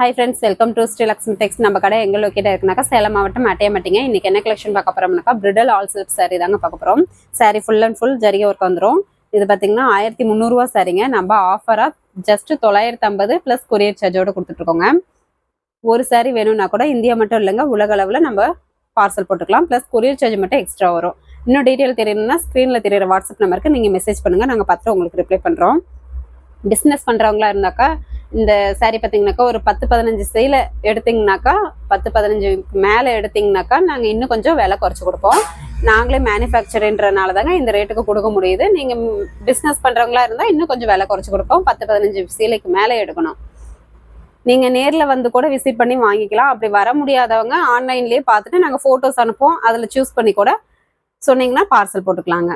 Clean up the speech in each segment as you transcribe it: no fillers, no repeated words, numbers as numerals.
Hi friends, welcome to Sri Lakshmi Texts. நம்ம கடை எங்க லொகேட் இருக்குனாக்கா சேலம் மாவட்டம் அட்டையம்பட்டிங்க. இன்னைக்கு என்ன கலெக்ஷன் பார்க்க போறோம்னாக்கா பிரிடல் ஆல் சில்க் saree தாங்க பார்க்க போறோம். saree full and full ஜரிகை ஒர்க் வந்துரும். இது பாத்தீங்கன்னா 1300 ரூபாய் சாரிங்க. நம்ம ஆஃபரா ஜஸ்ட் 950 பிளஸ் கொரியர் சார்ஜோட கொடுத்துட்டு இருக்கோங்க. ஒரு saree வேணும்னா கூட இந்தியா மட்டும் இல்லைங்க, உலக அளவுல நம்ம பார்சல் போட்டுக்கலாம். பிளஸ் கொரியர் சார்ஜ் மட்டும் எக்ஸ்ட்ரா வரும். இன்னும் டீடைல் தெரியணும்னா ஸ்கிரீன்ல தெரியற வாட்ஸ்அப் நம்பருக்கு நீங்க மெசேஜ் பண்ணுங்க, நாங்க பார்த்து உங்களுக்கு ரிப்ளை பண்றோம். பிஸ்னஸ் பண்ணுறவங்களா இருந்தாக்கா இந்த saree பார்த்தீங்கன்னாக்கா ஒரு 10-15 சேல எடுத்தீங்கன்னாக்கா 10-15 மேலே எடுத்தீங்கன்னாக்கா நாங்கள் இன்னும் கொஞ்சம் விலை குறைச்சி கொடுப்போம். நாங்களே மேனுஃபேக்சர்ன்றனால தாங்க இந்த ரேட்டுக்கு கொடுக்க முடியுது. நீங்கள் பிஸ்னஸ் பண்ணுறவங்களா இருந்தால் இன்னும் கொஞ்சம் விலை குறைச்சி கொடுப்போம். 10-15 சேலைக்கு மேலே எடுக்கணும். நீங்கள் நேரில் வந்து கூட விசிட் பண்ணி வாங்கிக்கலாம். அப்படி வர முடியாதவங்க ஆன்லைன்லேயே பார்த்துட்டு நாங்கள் ஃபோட்டோஸ் அனுப்போம், அதில் சூஸ் பண்ணி கூட சொன்னீங்கன்னா பார்சல் போட்டுக்கலாங்க.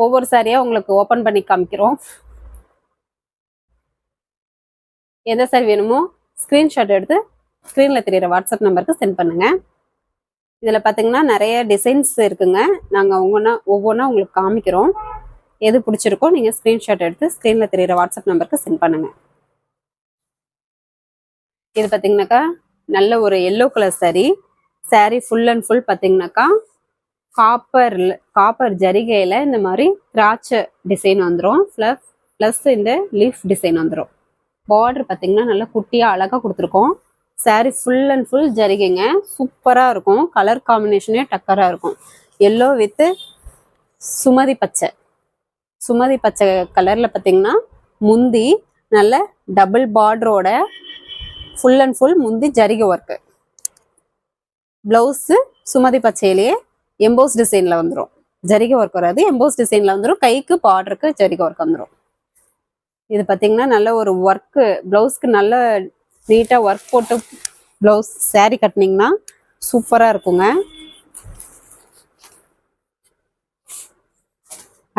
ஒவ்வொரு சாரியாக உங்களுக்கு ஓப்பன் பண்ணி காமிக்கிறோம். எந்த சாரி வேணுமோ ஸ்க்ரீன்ஷாட் எடுத்து ஸ்க்ரீனில் தெரியிற வாட்ஸ்அப் நம்பருக்கு சென்ட் பண்ணுங்கள். இதில் பார்த்தீங்கன்னா நிறைய டிசைன்ஸ் இருக்குங்க. நாங்கள் ஒவ்வொன்றா உங்களுக்கு காமிக்கிறோம். எது பிடிச்சிருக்கோ நீங்கள் ஸ்க்ரீன்ஷாட் எடுத்து ஸ்க்ரீனில் தெரியிற வாட்ஸ்அப் நம்பருக்கு சென்ட் பண்ணுங்கள். இது பார்த்தீங்கன்னாக்கா நல்ல ஒரு yellow colour sorry full and full பார்த்தீங்கன்னாக்கா காப்பர் ஜரிகையில் இந்த மாதிரி திராட்சை டிசைன் வந்துடும். ப்ளஸ் இந்த லீஃப் டிசைன் வந்துடும். பார்டர் பார்த்தீங்கன்னா நல்லா குட்டியாக அழகாக கொடுத்துருக்கோம். சாரீ ஃபுல் அண்ட் ஃபுல் ஜரிகைங்க, சூப்பராக இருக்கும். கலர் காம்பினேஷனே டக்கராக இருக்கும். எல்லோ வித்து சுமதி பச்சை கலரில் பார்த்தீங்கன்னா முந்தி நல்ல டபுள் பார்டரோட ஃபுல் அண்ட் ஃபுல் முந்தி ஜரிகை ஒர்க்கு. ப்ளவுஸு சுமதி பச்சையிலேயே எம்போஸ் டிசைனில் வந்துடும். ஜரிகை ஒர்க் வராது, எம்போஸ் டிசைனில் வந்துடும். கைக்கு பார்டருக்கு ஜரிகை ஒர்க் வந்துடும். இது பார்த்தீங்கன்னா நல்ல ஒரு ஒர்க்கு, ப்ளவுஸ்க்கு நல்ல நீட்டாக ஒர்க் போட்டு ப்ளவுஸ் சாரீ கட்டினீங்கன்னா சூப்பராக இருக்குங்க.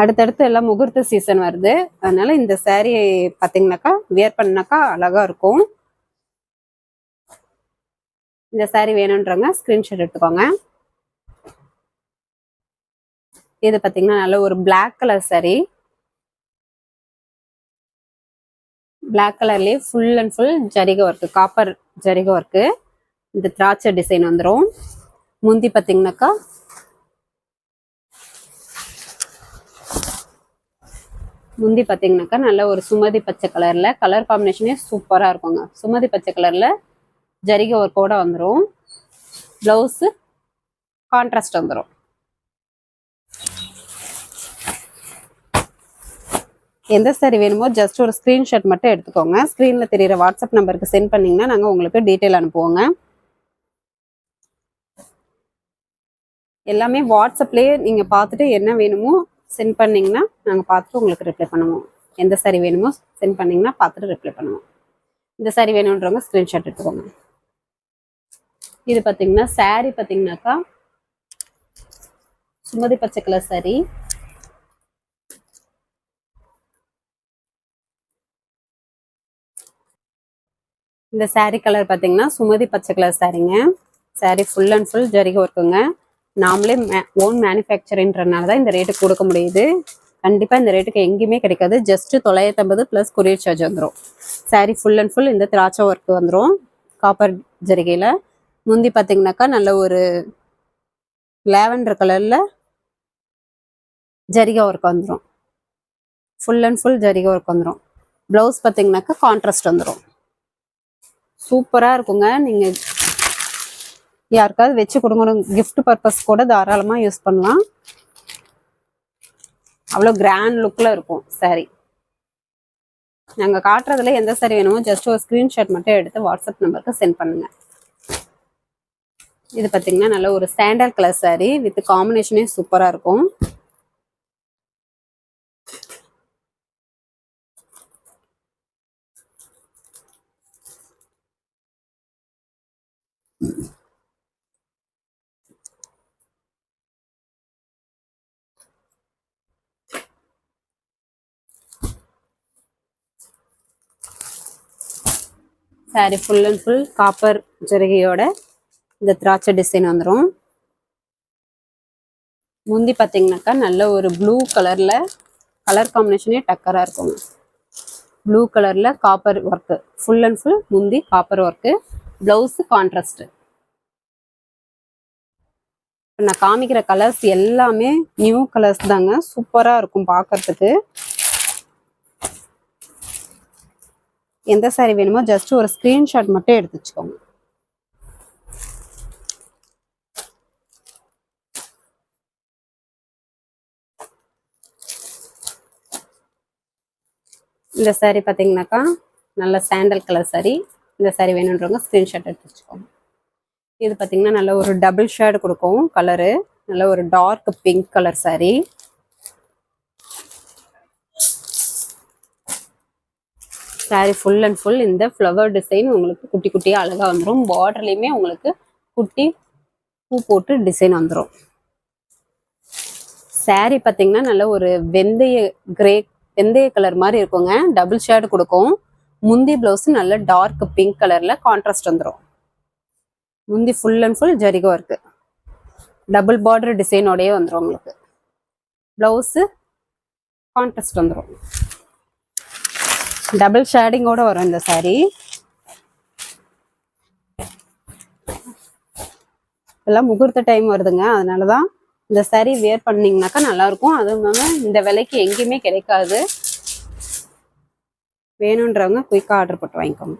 அடுத்தடுத்து எல்லாம் முகூர்த்த சீசன் வருது, அதனால இந்த சாரீ பார்த்தீங்கன்னாக்கா வியர் பண்ணாக்கா அழகா இருக்கும். இந்த சாரீ வேணுன்றவங்க ஸ்க்ரீன்ஷாட் எடுத்துக்கோங்க. இது பார்த்தீங்கன்னா நல்ல ஒரு பிளாக் கலர் சாரீ. பிளாக் கலர்லேயே ஃபுல் அண்ட் ஃபுல் ஜரிகை ஒர்க்கு, காப்பர் ஜரிகை ஒர்க்கு. இந்த திராட்சை டிசைன் வந்துடும். முந்தி பார்த்தீங்கன்னாக்கா நல்ல ஒரு சுமதி பச்சை கலரில், கலர் காம்பினேஷனே சூப்பராக இருக்குங்க. சுமதி பச்சை கலரில் ஜரிகை ஒர்க்கோட வந்துடும். ப்ளவுஸு கான்ட்ராஸ்ட் வந்துடும். எந்த சாரி வேணுமோ ஜஸ்ட் ஒரு ஸ்க்ரீன்ஷாட் மட்டும் எடுத்துக்கோங்க. ஸ்க்ரீனில் தெரியிற வாட்ஸ்அப் நம்பருக்கு சென்ட் பண்ணிங்கன்னா நாங்கள் உங்களுக்கு டீட்டெயில் அனுப்புவோங்க. எல்லாமே வாட்ஸ்அப்லேயே நீங்கள் பார்த்துட்டு என்ன வேணுமோ சென்ட் பண்ணிங்கன்னா நாங்கள் பார்த்துட்டு உங்களுக்கு ரிப்ளை பண்ணுவோம். எந்த சாரி வேணுமோ சென்ட் பண்ணிங்கன்னா பார்த்துட்டு ரிப்ளை பண்ணுவோம். இந்த சாரி வேணுன்றவங்க ஸ்க்ரீன்ஷாட் எடுத்துக்கோங்க. இது பார்த்தீங்கன்னா சாரி பார்த்தீங்கன்னாக்கா சுமதி பச்சை கலர் சாரி. இந்த சாரீ கலர் பார்த்தீங்கன்னா சுமதி பச்சை கலர் சாரீங்க. சாரீ ஃபுல் அண்ட் ஃபுல் ஜரிகை ஒர்க்குங்க. நாமளே ஓன் மேனுஃபேக்சரிங்கிறதுனால தான் இந்த ரேட்டுக்கு கொடுக்க முடியுது. கண்டிப்பாக இந்த ரேட்டுக்கு எங்கேயுமே கிடைக்காது. ஜஸ்ட் 950 ப்ளஸ் கொரியர் சார்ஜ் வந்துடும். சாரீ ஃபுல் அண்ட் ஃபுல் இந்த திராட்சை ஒர்க்கு வந்துடும் காப்பர் ஜரிகையில். முந்தி பார்த்தீங்கன்னாக்கா நல்ல ஒரு லாவெண்டர் கலரில் ஜரிகை ஒர்க் வந்துடும். ஃபுல் அண்ட் ஃபுல் ஜரிகை ஒர்க் வந்துடும். ப்ளவுஸ் பார்த்தீங்கன்னாக்கா கான்ட்ராஸ்ட் வந்துடும். சூப்பராக இருக்குங்க. நீங்கள் யாருக்காவது வச்சு கொடுங்க, கிஃப்ட் பர்பஸ் கூட தாராளமாக யூஸ் பண்ணலாம். அவ்வளோ கிராண்ட் லுக்கில் இருக்கும் சாரீ. நாங்கள் காட்டுறதுல எந்த சாரீ வேணுமோ ஜஸ்ட் ஒரு ஸ்க்ரீன்ஷாட் மட்டும் எடுத்து வாட்ஸ்அப் நம்பருக்கு சென்ட் பண்ணுங்கள். இது பார்த்தீங்கன்னா நல்ல ஒரு சாண்டல் கலர் சாரீ வித் காம்பினேஷனே சூப்பராக இருக்கும். Saree full and full copper ஜரிகையோட இந்த திராட்சை டிசைன் வந்துடும். முந்தி பார்த்தீங்கன்னாக்கா நல்ல ஒரு ப்ளூ கலரில், கலர் காம்பினேஷனே டக்கராக இருக்குங்க. ப்ளூ கலர்ல copper work, full and full முந்தி காப்பர் ஒர்க்கு, பிளவுஸ் கான்ட்ராஸ்ட். நான் காமிக்கிற கலர்ஸ் எல்லாமே நியூ கலர்ஸ் தாங்க, சூப்பரா இருக்கும் பார்க்கறதுக்கு. எந்த சாரி வேணுமோ ஜஸ்ட் ஒரு ஸ்கிரீன்ஷாட் மட்டும் எடுத்து வச்சுக்கோங்க. இந்த சாரி பார்த்தீங்கன்னாக்கா நல்ல சாண்டல் கலர் சாரி. இந்த சாரி வேணுன்றவங்க ஸ்க்ரீன்ஷாட் எடுத்து வச்சுக்கோங்க. இது பார்த்தீங்கன்னா நல்ல ஒரு டபுள் ஷேட் கொடுக்கும் கலரு, நல்ல ஒரு dark pink colour sari. Sari full and full இந்த ஃப்ளவர் டிசைன் உங்களுக்கு குட்டி குட்டியாக அழகாக வந்துடும். பார்டர்லேயுமே உங்களுக்கு குட்டி பூ போட்டு டிசைன் வந்துடும். சாரி பார்த்தீங்கன்னா நல்ல ஒரு வெந்தய கலர் மாதிரி இருக்குங்க, டபுள் ஷேட் கொடுக்கும். முந்தி பிளவுஸ் நல்ல டார்க் பிங்க் கலர்ல கான்ட்ராஸ்ட் வந்துடும். முந்தி ஃபுல் அண்ட் ஃபுல் ஜரிகை ஒர்க்கு, டபுள் பார்டர் டிசைனோடயே வந்துடும். உங்களுக்கு பிளவுஸ் கான்ட்ராஸ்ட் வந்துடும், டபுள் ஷேடிங்கோட வரும் இந்த சாரி. இதெல்லாம் முகூர்த்த டைம் வருதுங்க, அதனாலதான் இந்த சாரி வேர் பண்ணீங்கன்னாக்கா நல்லா இருக்கும். அதுவும் இல்லாமல் இந்த விலைக்கு எங்கேயுமே கிடைக்காது. வேணுன்றவங்க குயிக்கா ஆர்டர் போட்டு வாங்கிக்கோங்க.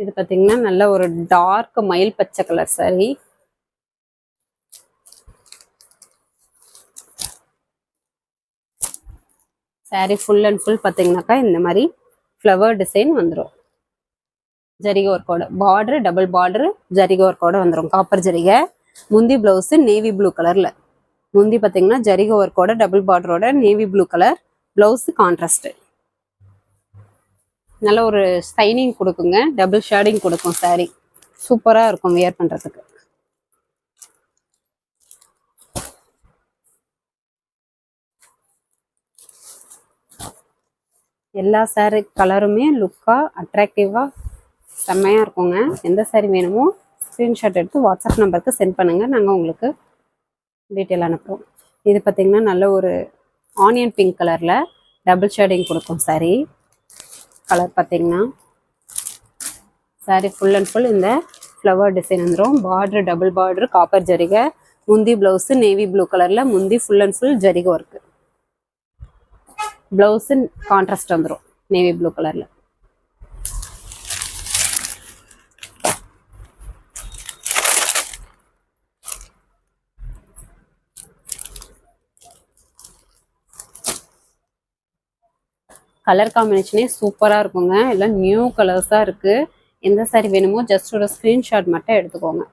இது பார்த்தீங்கன்னா நல்ல ஒரு டார்க் மயில் பச்சை colour sari. Sari full and full பார்த்தீங்கன்னாக்கா இந்த மாதிரி ஃப்ளவர் டிசைன் வந்துடும். ஜரிகை ஒர்க்கோட பார்டர், டபுள் பார்டர் ஜரிகை ஒர்க்கோட வந்துடும், காப்பர் ஜரிகை. முந்தி பிளவுஸ் நேவி ப்ளூ கலர்ல, முந்தி பார்த்தீங்கன்னா ஜரிகை ஒர்க்கோட டபுள் பார்டரோட navy blue colour, blouse contrast. நல்ல ஒரு ஷைனிங் கொடுக்குங்க, டபுள் ஷேடிங் கொடுக்கும் சாரி. சூப்பராக இருக்கும் வியர் பண்ணுறதுக்கு. எல்லா சாரி கலருமே லுக்காக அட்ராக்டிவாக செம்மையாக இருக்குங்க. எந்த சாரி வேணுமோ ஸ்க்ரீன்ஷாட் எடுத்து வாட்ஸ்அப் நம்பருக்கு சென்ட் பண்ணுங்கள், நாங்கள் உங்களுக்கு டீட்டெயில் அனுப்புகிறோம். இது பார்த்திங்கன்னா நல்ல ஒரு ஆனியன் பிங்க் கலரில் டபுள் ஷேடிங் கொடுக்கும் சாரி. கலர் பார்த்திங்கன்னா சாரி ஃபுல் அண்ட் ஃபுல் இந்த ஃப்ளவர் டிசைன் வந்துடும். பார்டர் டபுள் பார்டர் காப்பர் ஜரிகை. முந்தி ப்ளவுஸு நேவி ப்ளூ கலரில், முந்தி ஃபுல் அண்ட் ஃபுல் ஜரிகை ஒர்க்கு, பிளவுஸ் கான்ட்ராஸ்ட் வந்துடும் நேவி ப்ளூ கலர்ல. கலர் காம்பினேஷனே சூப்பரா இருக்குங்க, எல்லாம் நியூ கலர்ஸா இருக்கு. எந்த சாரி வேணுமோ ஜஸ்ட் ஒரு ஸ்கிரீன்ஷாட் மட்டும் எடுத்துக்கோங்க.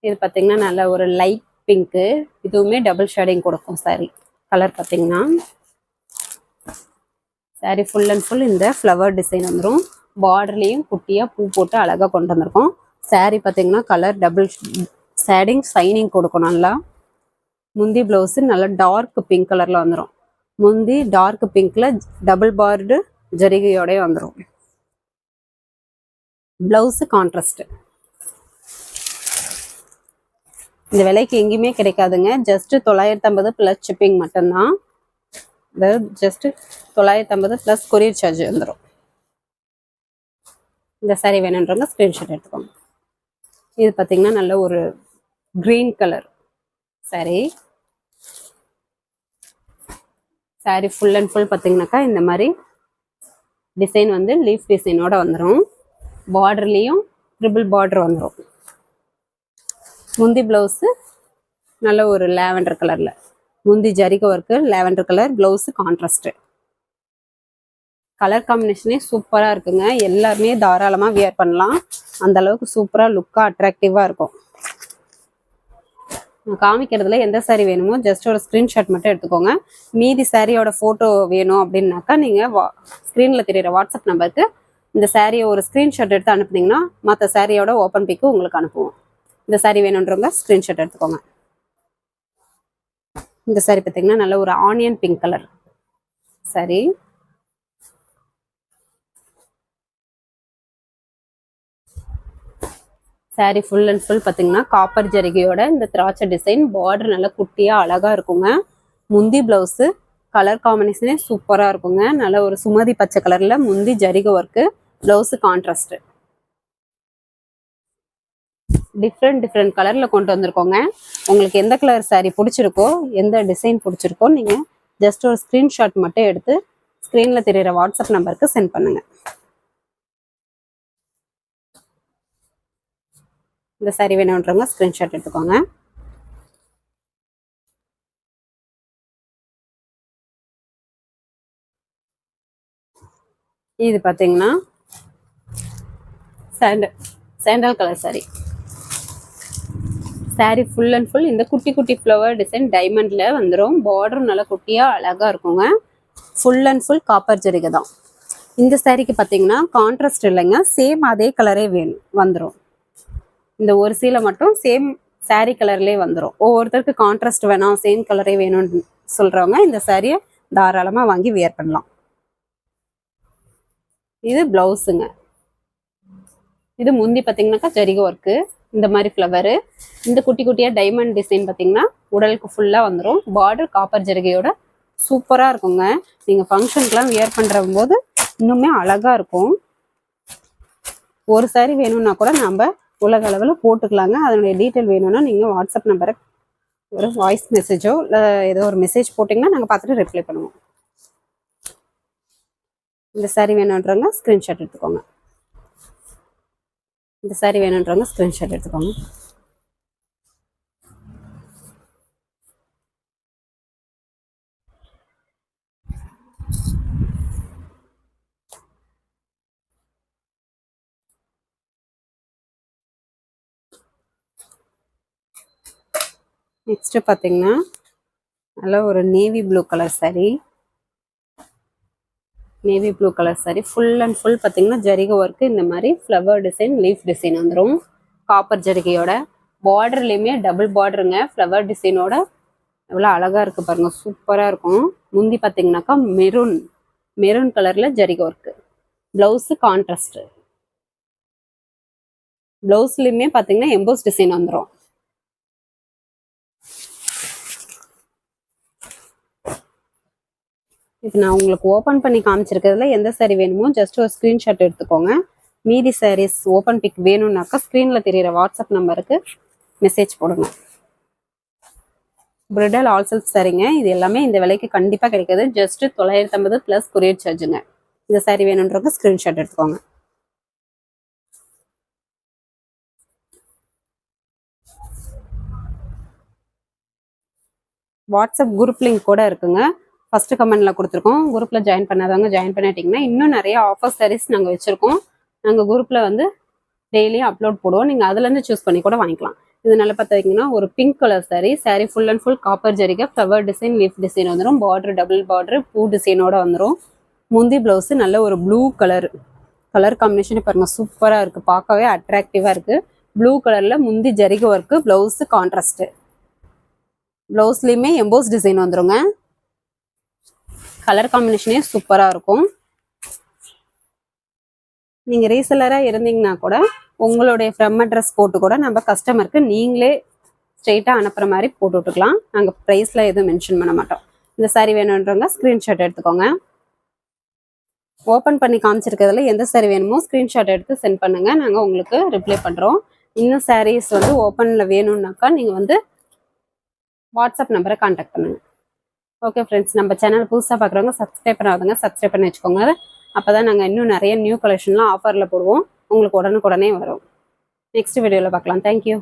இது பார்த்தீங்கன்னா நல்ல ஒரு லைட் பிங்க்கு, இதுவுமே டபுள் ஷேடிங் கொடுக்கும் சாரி. கலர் பார்த்தீங்கன்னா சாரி ஃபுல் அண்ட் ஃபுல் இந்த ஃப்ளவர் டிசைன் வந்துடும். பார்டர்லேயும் குட்டியாக பூ போட்டு அழகாக கொண்டு வந்திருக்கோம். சாரி பார்த்தீங்கன்னா கலர் டபுள் ஷேடிங் ஷைனிங் கொடுக்கும் நல்லா. முந்தி ப்ளவுஸு நல்லா டார்க் பிங்க் கலரில் வந்துடும். முந்தி டார்க் பிங்க்ல டபுள் பார்டு ஜரிகையோடய வந்துடும். Blouse contrast. இந்த விலைக்கு எங்கேயுமே கிடைக்காதுங்க, ஜஸ்ட் 950 ப்ளஸ் ஷிப்பிங் மட்டும்தான். அதாவது ஜஸ்ட் 950 ப்ளஸ் கொரியர் சார்ஜ் வந்துடும். இந்த சாரி வேணுன்றவங்க ஸ்க்ரீன்ஷாட் எடுத்துக்கோங்க. இது பார்த்தீங்கன்னா நல்ல ஒரு green colour sari. Sari full and full பார்த்தீங்கன்னாக்கா இந்த மாதிரி டிசைன் வந்து லீஃப் டிசைனோட வந்துடும். பார்டர்லேயும் ட்ரிபிள் பார்டர் வந்துடும். முந்தி ப்ளவுஸு நல்ல ஒரு லாவெண்டர் கலரில், முந்தி ஜரிகை work lavender colour, blouse contrast. Colour காம்பினேஷனே சூப்பராக இருக்குங்க, எல்லாருமே தாராளமாக வியர் பண்ணலாம். அந்த அளவுக்கு சூப்பராக லுக்காக அட்ராக்டிவாக இருக்கும். காமிக்கிறதுல எந்த சாரி வேணுமோ ஜஸ்ட் ஒரு ஸ்க்ரீன்ஷாட் மட்டும் எடுத்துக்கோங்க. மீதி சாரியோட ஃபோட்டோ வேணும் அப்படின்னாக்கா நீங்கள் ஸ்க்ரீனில் தெரியிற வாட்ஸ்அப் நம்பருக்கு இந்த சாரியை ஒரு ஸ்க்ரீன்ஷாட் எடுத்து அனுப்புனீங்கன்னா மற்ற சாரியோட ஓப்பன் பிக்கு உங்களுக்கு அனுப்புவோம். இந்த சாரி வேணுன்றவங்க ஸ்க்ரீன்ஷாட் எடுத்துக்கோங்க. இந்த சாரி பார்த்தீங்கன்னா நல்ல ஒரு onion pink colour sari. Sari full and full பார்த்தீங்கன்னா காப்பர் ஜரிகையோட இந்த திராட்சை டிசைன், பார்டர் நல்லா குட்டியாக அழகாக இருக்குங்க. முந்தி ப்ளவுஸு கலர் காம்பினேஷனே சூப்பராக இருக்குங்க. நல்ல ஒரு சுமதி பச்சை கலரில் முந்தி ஜரிகை ஒர்க்கு, ப்ளவுஸு கான்ட்ராஸ்ட்டு. டிஃப்ரெண்ட் கலரில் கொண்டு வந்திருக்கோங்க. உங்களுக்கு எந்த கலர் சாரீ பிடிச்சிருக்கோ, எந்த டிசைன் பிடிச்சிருக்கோ நீங்கள் ஜஸ்ட் ஒரு ஸ்க்ரீன்ஷாட் மட்டும் எடுத்து ஸ்க்ரீனில் தெரிகிற வாட்ஸ்அப் நம்பருக்கு சென்ட் பண்ணுங்கள். இந்த சாரீ வேணுன்றவங்க ஸ்க்ரீன்ஷாட் எடுத்துக்கோங்க. இது பார்த்தீங்கன்னா sandal colour sari. Sari full and full இந்த குட்டி குட்டி ஃப்ளவர் டிசைன் டைமண்டில் வந்துடும். பார்டரும் நல்லா குட்டியாக அழகாக இருக்குங்க. ஃபுல் அண்ட் ஃபுல் காப்பர் ஜரிகை தான். இந்த சாரீக்கு பார்த்தீங்கன்னா கான்ட்ராஸ்ட் இல்லைங்க, சேம் அதே கலரே வந்துடும். இந்த ஒரு சீலை மட்டும் சேம் சாரீ கலர்லேயே வந்துடும். ஒவ்வொருத்தருக்கு கான்ட்ராஸ்ட் வேணாம், சேம் கலரே வேணும்னு சொல்கிறவங்க இந்த சாரியை தாராளமாக வாங்கி வியர் பண்ணலாம். இது ப்ளவுஸுங்க. இது முந்தி பார்த்தீங்கன்னாக்கா ஜரிகை ஒர்க்கு, இந்த மாதிரி ஃப்ளவரு, இந்த குட்டி குட்டியாக டைமண்ட் டிசைன் பார்த்தீங்கன்னா உடலுக்கு ஃபுல்லாக வந்துடும். பார்டர் காப்பர் ஜரிகையோட சூப்பராக இருக்குங்க. நீங்கள் ஃபங்க்ஷனுக்குலாம் வியர் பண்ணுற போது இன்னுமே அழகாக இருக்கும். ஒரு சாரி வேணும்னா கூட நம்ம உலக அளவில் போட்டுக்கலாங்க. அதனுடைய டீட்டெயில் வேணும்னா நீங்கள் வாட்ஸ்அப் நம்பரை ஒரு வாய்ஸ் மெசேஜோ இல்லை ஏதோ ஒரு மெசேஜ் போட்டிங்கன்னா நாங்கள் பார்த்துட்டு ரிப்ளை பண்ணுவோம். இந்த சாரீ வேணுன்றவங்க ஸ்க்ரீன்ஷாட் எடுத்துக்கோங்க. இந்த சாரீ வேணுன்றவங்க ஸ்க்ரீன்ஷாட் எடுத்துக்கோங்க. நெக்ஸ்ட்டு பார்த்தீங்கன்னா நல்லா ஒரு navy blue colour sari. Navy blue colour sari full and full பார்த்தீங்கன்னா ஜரிகை ஒர்க்கு, இந்த மாதிரி ஃப்ளவர் டிசைன், லீஃப் டிசைன் வந்துடும். காப்பர் ஜரிகையோட பார்டர்லேயுமே டபுள் பார்டருங்க, ஃப்ளவர் டிசைனோட எவ்வளோ அழகாக இருக்குது பாருங்கள், சூப்பராக இருக்கும். முந்தி பார்த்தீங்கன்னாக்கா மெரூன் கலரில் ஜரிகை ஒர்க்கு, ப்ளவுஸு கான்ட்ராஸ்ட்டு. ப்ளவுஸ்லேயுமே பார்த்தீங்கன்னா எம்போஸ் டிசைன் வந்துடும். இப்போ நான் உங்களுக்கு ஓப்பன் பண்ணி காமிச்சிருக்கிறதுல எந்த சாரீ வேணுமோ ஜஸ்ட் ஒரு ஸ்க்ரீன்ஷாட் எடுத்துக்கோங்க. மீதி சாரீஸ் ஓப்பன் பிக் வேணும்னாக்கா ஸ்க்ரீனில் தெரிகிற வாட்ஸ்அப் நம்பருக்கு மெசேஜ் போடுங்க. பிரிடல் ஆல் சில்க் சாரீங்க. இது எல்லாமே இந்த விலைக்கு கண்டிப்பாக கிடைக்காது. ஜஸ்ட்டு 950 ப்ளஸ் கொரியர் சார்ஜுங்க. இந்த சாரீ வேணுன்றவங்க ஸ்க்ரீன்ஷாட் எடுத்துக்கோங்க. வாட்ஸ்அப் குரூப் லிங்க் கூட இருக்குங்க, ஃபஸ்ட்டு கமெண்ட்ல கொடுத்துருக்கோம். குரூப்பில் ஜாயின் பண்ணாதவங்க ஜாயின் பண்ணிட்டீங்கன்னா இன்னும் நிறைய ஆஃபர் சாரீஸ் நாங்கள் வச்சுருக்கோம். நாங்கள் குரூப்பில் வந்து டெய்லியும் அப்லோட் போடுவோம். நீங்கள் அதுலேருந்து சூஸ் பண்ணி கூட வாங்கிக்கலாம். இதனால பார்த்தீங்கன்னா ஒரு pink colour sari full and full copper ஜரிகை, ஃப்ளவர் டிசைன், லீஃப் டிசைன் வந்துடும். பார்டர் டபுள் பார்டர் பூ டிசைனோட வந்துடும். முந்தி ப்ளவுஸு நல்ல ஒரு ப்ளூ கலர் காம்பினேஷன் பாருங்கள், சூப்பராக இருக்குது, பார்க்கவே அட்ராக்டிவாக இருக்குது. ப்ளூ கலரில் முந்தி ஜரிகை ஒர்க்கு, ப்ளவுஸு கான்ட்ராஸ்ட்டு. ப்ளவுஸ்லேயுமே எம்போஸ் டிசைன் வந்துடுங்க. கலர் காம்பினேஷனே சூப்பராக இருக்கும். நீங்கள் ரீசெல்லராக இருந்தீங்கன்னா கூட உங்களுடைய ஃப்ரம் அட்ரஸ் போட்டு கூட நம்ம கஸ்டமருக்கு நீங்களே ஸ்ட்ரெயிட்டாக அனுப்புகிற மாதிரி போட்டு விட்டுக்கலாம். நாங்கள் ப்ரைஸில் எதுவும் மென்ஷன் பண்ண மாட்டோம். இந்த சாரீ வேணுன்றவங்க ஸ்க்ரீன்ஷாட் எடுத்துக்கோங்க. ஓப்பன் பண்ணி காமிச்சிருக்கிறதுல எந்த சாரீ வேணுமோ ஸ்க்ரீன்ஷாட் எடுத்து சென்ட் பண்ணுங்கள், நாங்கள் உங்களுக்கு ரிப்ளை பண்ணுறோம். இன்னும் சாரீஸ் வந்து ஓப்பனில் வேணும்னாக்கா நீங்கள் வந்து வாட்ஸ்அப் நம்பரை கான்டாக்ட் பண்ணுங்கள். ஓகே ஃப்ரெண்ட்ஸ், நம்ம சேனல் புதுசாக பார்க்குறவங்க சப்ஸ்கிரைப் பண்ணாதவங்க சப்ஸ்கிரைப் பண்ணி வச்சுக்கோங்க. அப்போ தான் நாங்கள் இன்னும் நிறைய நியூ கலெக்ஷன்லாம் ஆஃபரில் போடுவோம், உங்களுக்கு உடனுக்குடனே வரும். நெக்ஸ்ட் வீடியோவில் பார்க்கலாம். தேங்க்யூ.